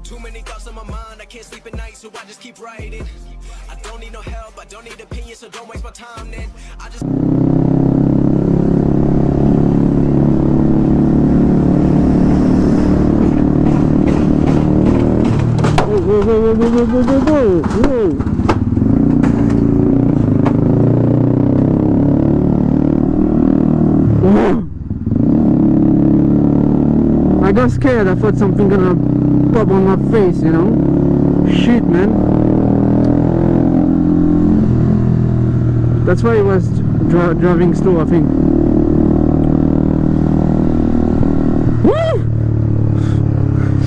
Too many thoughts on my mind, I can't sleep at night, so I just keep writing. I don't need no help, I don't need opinions, so don't waste my time then. I just... Whoa. I got scared. I thought something gonna pop on my face, you know. Shit, man. That's why he was driving slow, I think. Woo!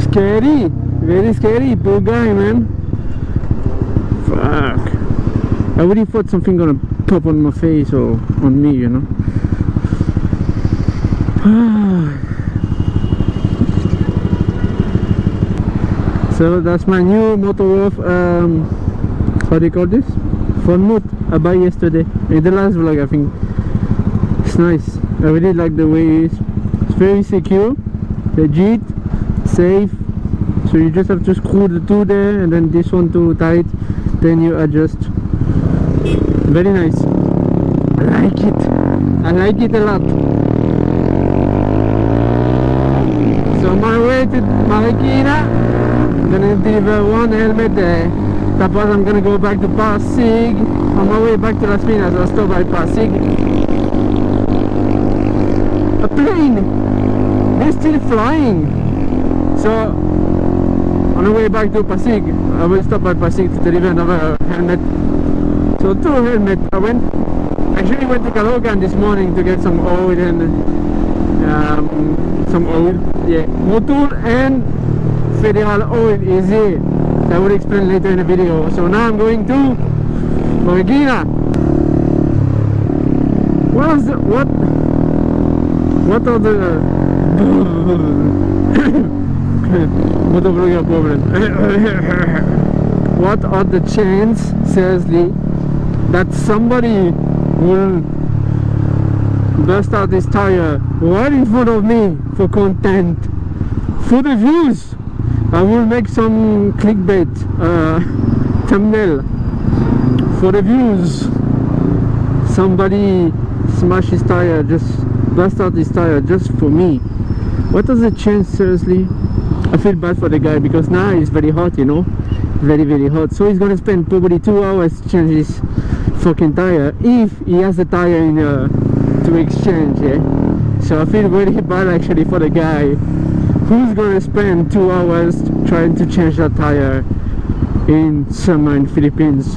Scary, very scary. Poor guy, man. Fuck. I really thought something gonna pop on my face or on me, you know. So that's my new motor of what do you call this? Phone mode I buy yesterday in the last vlog, I think. It's nice. I really like the way it is. It's very secure, legit, safe. So you just have to screw the two there and then this one too tight, then you adjust. Very nice. I like it a lot. So on my way to Marikina, I'm gonna deliver one helmet there. Tapos I'm gonna go back to Pasig. On my way back to Las Piñas, I'll stop by Pasig. A plane! They're still flying! So on the way back to Pasig, I will stop by Pasig to deliver another helmet. So two helmets. I actually went to Caloocan this morning to get some oil and motul and federal oil is here. I will explain later in the video. So now I'm going to Marikina. What are the motovlogger problem? What are the chances, seriously, that somebody will burst out this tire right in front of me for content, for the views? I will make some clickbait thumbnail for the views. Somebody smash his tire, just burst out his tire just for me. What are the chances, seriously? I feel bad for the guy because now it's very hot, you know, very hot. So he's gonna spend probably 2 hours to change his fucking tire if he has a tire in to exchange, yeah. So I feel very bad actually for the guy who's gonna spend 2 hours trying to change that tire in summer in Philippines.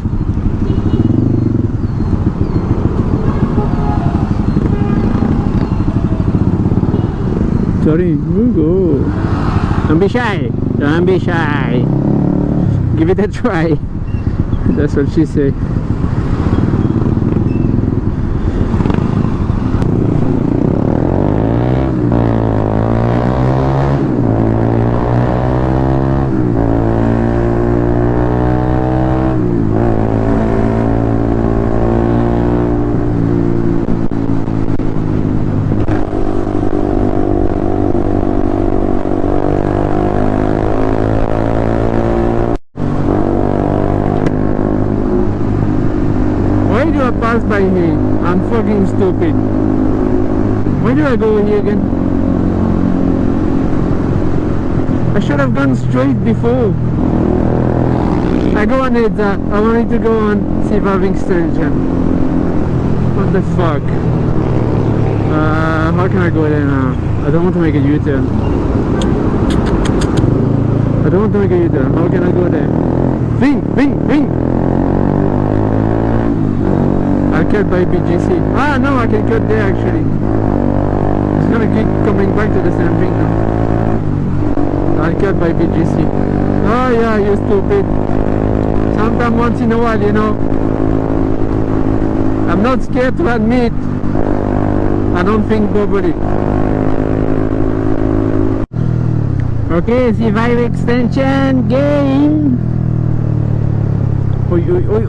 Sorry, we'll go. Don't be shy. Don't be shy. Give it a try. That's what she said. Pass by me. I'm fucking stupid. Where do I go here again? I should have gone straight before. I go on it. I wanted to go on surviving extension. What the fuck? How can I go there now? I don't want to make a U-turn. I don't want to make a U-turn. How can I go there? Ring! I'll cut by BGC. Ah, no, I can cut there actually. It's gonna keep coming back to the same thing now. I'll cut by BGC. Oh yeah, you stupid. Sometime once in a while, you know. I'm not scared to admit I don't think properly. Okay, survive extension game. Oi.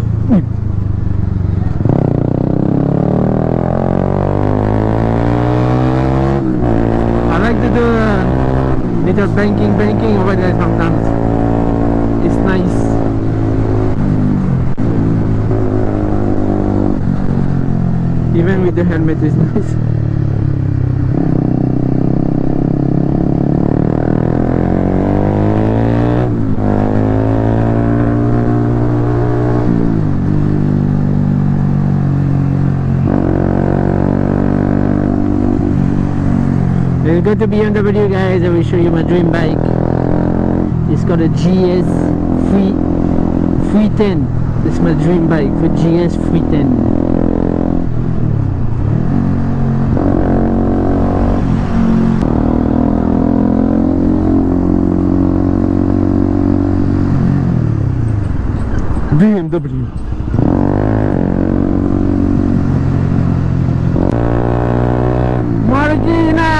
Little banking over there sometimes. It's nice. Even with the helmet is nice. Let's go to BMW, guys. I will show you my dream bike. It's got a GS 310. It's my dream bike for GS 310. BMW. Marikina!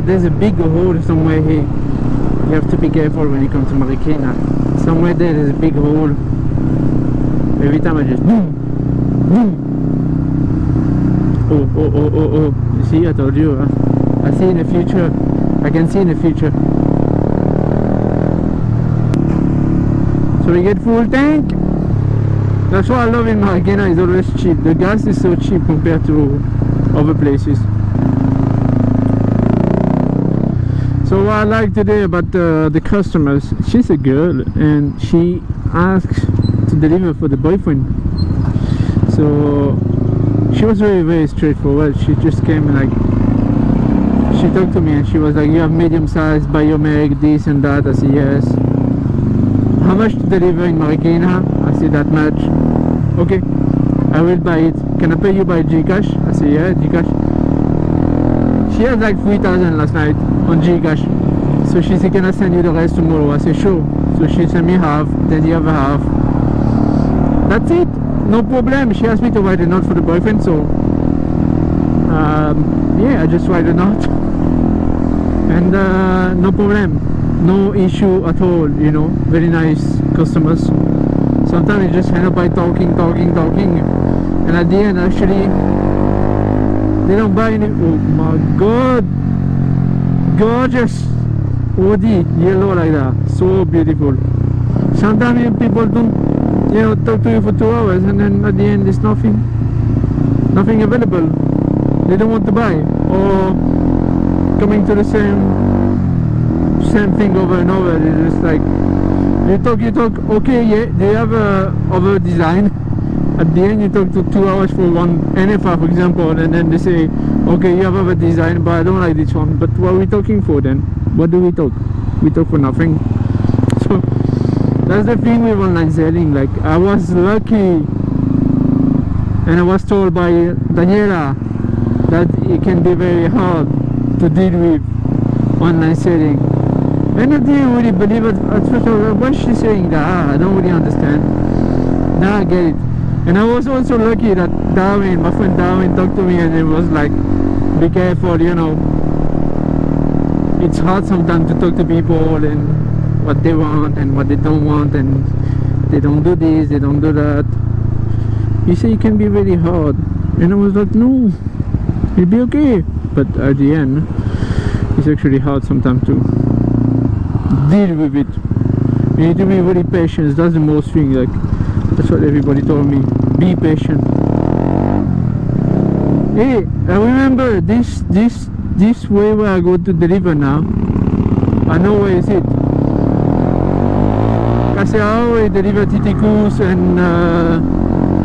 There's a big hole somewhere here. You have to be careful when you come to Marikina. Somewhere there's a big hole. Every time I just boom, boom. Oh. You see, I told you. I see in the future. I can see in the future. So we get full tank. That's what I love in Marikina, it's always cheap. The gas is so cheap compared to other places. So what I like today about the customers, she's a girl and she asks to deliver for the boyfriend. So she was very straightforward. She just came like, she talked to me and she was like, you have medium size, biomeg, this and that. I said yes. How much to deliver in Marikina? I said that much. Okay, I will buy it. Can I pay you by Gcash? I said yeah, Gcash. She had like 3,000 last night on Gcash. So she said, can I send you the rest tomorrow? I said sure. So she sent me half, then the other half. That's it, no problem. She asked me to write a note for the boyfriend, so yeah, I just write a note. And no problem, no issue at all, you know, very nice customers. Sometimes you just end up by talking, and at the end actually they don't buy any. Oh my god, gorgeous Audi, yellow like that, so beautiful. Sometimes people don't, you know, talk to you for 2 hours and then at the end there's nothing available. They don't want to buy, or coming to the same thing over and over. It's just like you talk, okay, yeah, they have other design. At the end you talk to 2 hours for one NFR, for example, and then they say, okay, you have other design, but I don't like this one. But what are we talking for then? What do we talk? We talk for nothing. So that's the thing with online selling. Like, I was lucky and I was told by Daniela that it can be very hard to deal with online selling. And I didn't really believe it at first. What's she saying that? I don't really understand. Now I get it. And I was also lucky that Darwin, my friend Darwin, talked to me and it was like, be careful, you know. It's hard sometimes to talk to people and what they want and what they don't want, and they don't do this, they don't do that. You say it can be really hard. And I was like, no, it'll be okay. But at the end, it's actually hard sometimes to deal with it. You need to be very patient. That's the most thing. Like, that's what everybody told me. Be patient. Hey, I remember this way where I go to deliver now. I know where is it. I say I always deliver TTQs and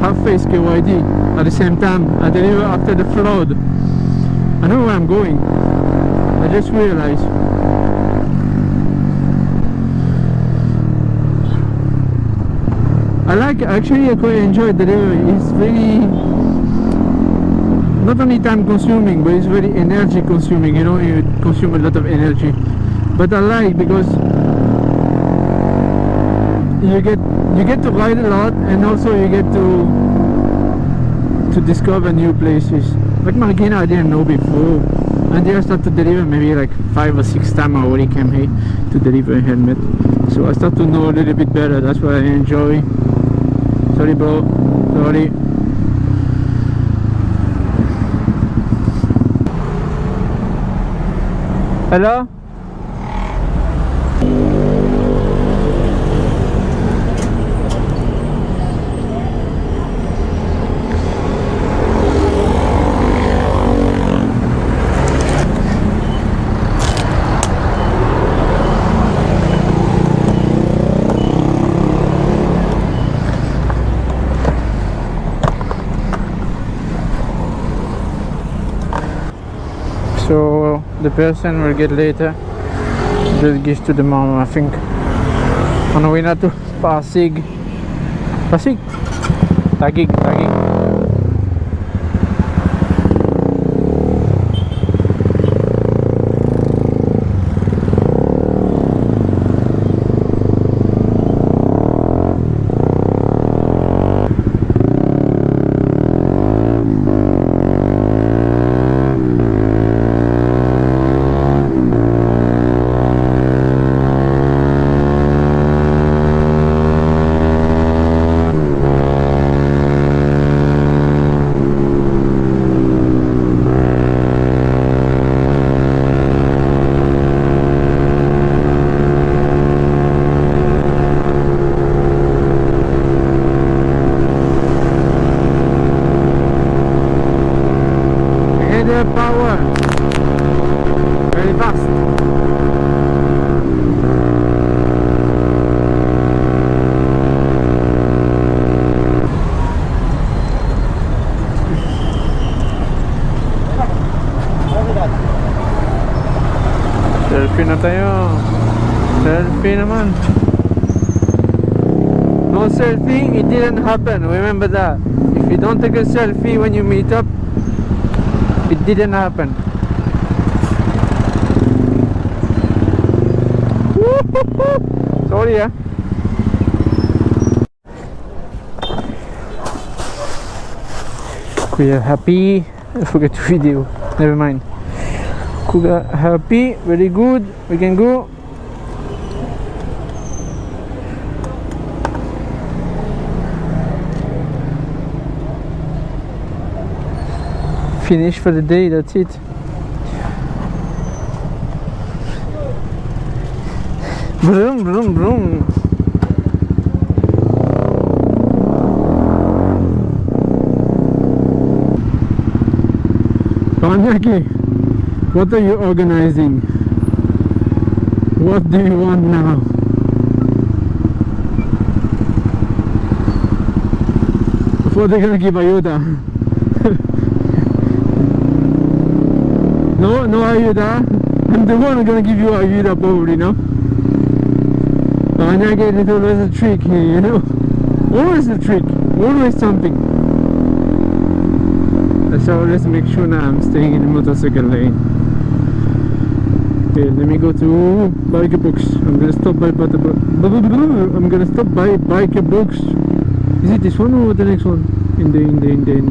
half-face KYD at the same time. I deliver after the flood. I know where I'm going. I just realized. I quite enjoy delivery. It's really not only time consuming, but it's very energy consuming, you know. You consume a lot of energy, but I like because you get to ride a lot, and also you get to discover new places. Like Marikina, I didn't know before, and I started to deliver maybe like 5 or 6 times. I already came here to deliver a helmet, so I start to know a little bit better. That's what I enjoy. Sorry bro, sorry. Hello? So the person will get later. Just gives to the mom, I think. On the way na to Pasig. Pasig? Tagig. Power very fast. Selfie na tayo. Selfie naman. No selfie, it didn't happen. Remember that. If you don't take a selfie when you meet up, it didn't happen. Sorry, yeah. We are happy. I forget to video. Never mind. We are happy. Very good. We can go. Finish for the day, that's it. Vroom, vroom, vroom. Panyaki, what are you organizing? What do you want now? Before they're gonna give ayuda. No ayuda. I'm the one who's gonna give you ayuda probably, no? Panyaki, it's always a trick here, you know? Always a trick. Always something. So let's make sure now I'm staying in the motorcycle lane. Okay, let me go to Biker Books. I'm gonna stop by Biker Books. Is it this one or the next one? In the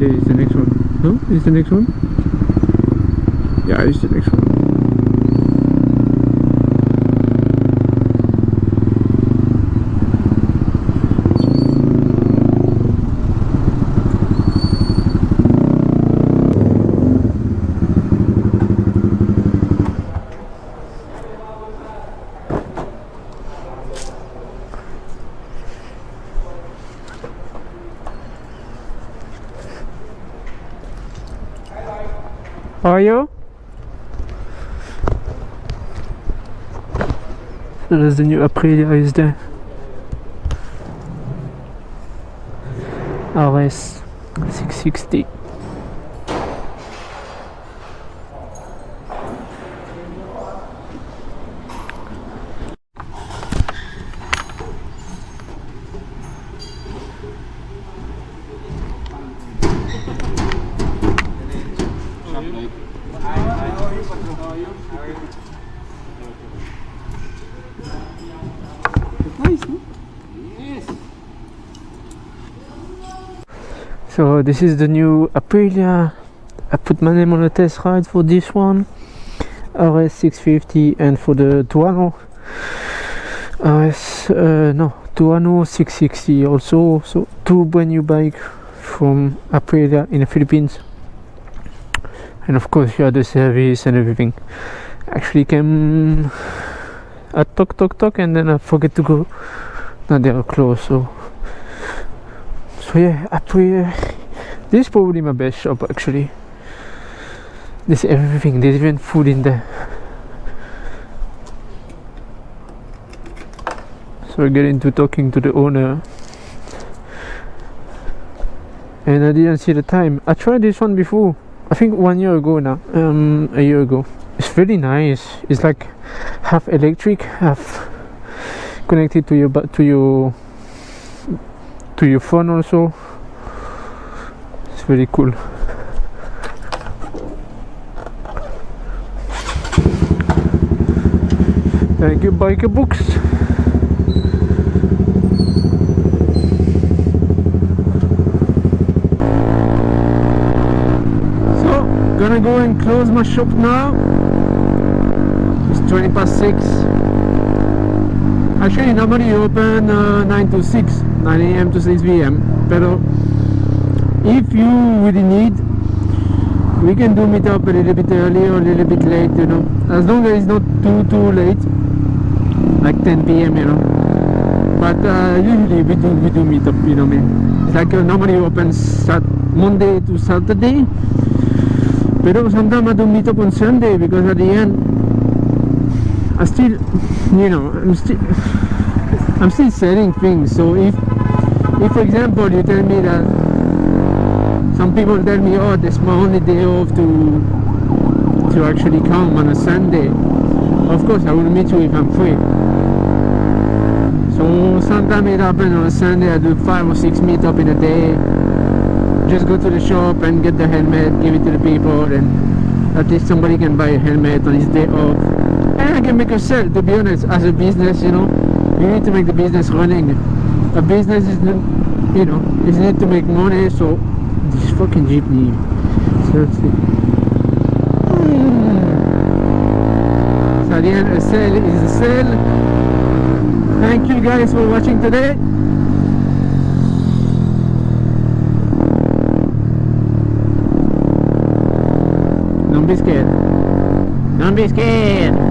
is the next one. No? Is the next one? Yeah, it's the next one. How are you? So there's the new Aprilia is there. RS 660. So this is the new Aprilia. I put my name on a test ride for this one, RS 650, and for the Tuono Tuono 660 also. So two brand new bike from Aprilia in the Philippines, and of course you have the service and everything. actually came at talk and then I forget to go. Now they are closed, so yeah, this is probably my best shop actually. There's everything, there's even food in there. So I get into talking to the owner, and I didn't see the time. I tried this one before, I think 1 year ago now, a year ago. It's very nice. It's like half electric, half connected to your phone also. It's very cool. Thank you, biker books. So gonna go and close my shop now. It's 20 past 6. Actually normally open 9 to 6, 9 a.m. to 6 p.m. Pero if you really need, we can do meet up a little bit early or a little bit late, you know, as long as it's not too late, like 10 p.m. you know. But usually we do meet up, you know what I mean. It's like normally open Monday to Saturday, but sometimes I do meet up on Sunday because at the end I still, you know, I'm still selling things. So if for example you tell me that, some people tell me, oh, this is my only day off to actually come on a Sunday, of course I will meet you if I'm free. So sometimes it happens on a Sunday I do 5 or 6 meet up in a day. Just go to the shop and get the helmet, give it to the people, and at least somebody can buy a helmet on his day off. And I can make a sale, to be honest. As a business, you know, you need to make the business running. A business is, you know, is need to make money. So this fucking jeepney, seriously. So at the end, a sale is a sale. Thank you guys for watching today. Don't be scared. Don't be scared.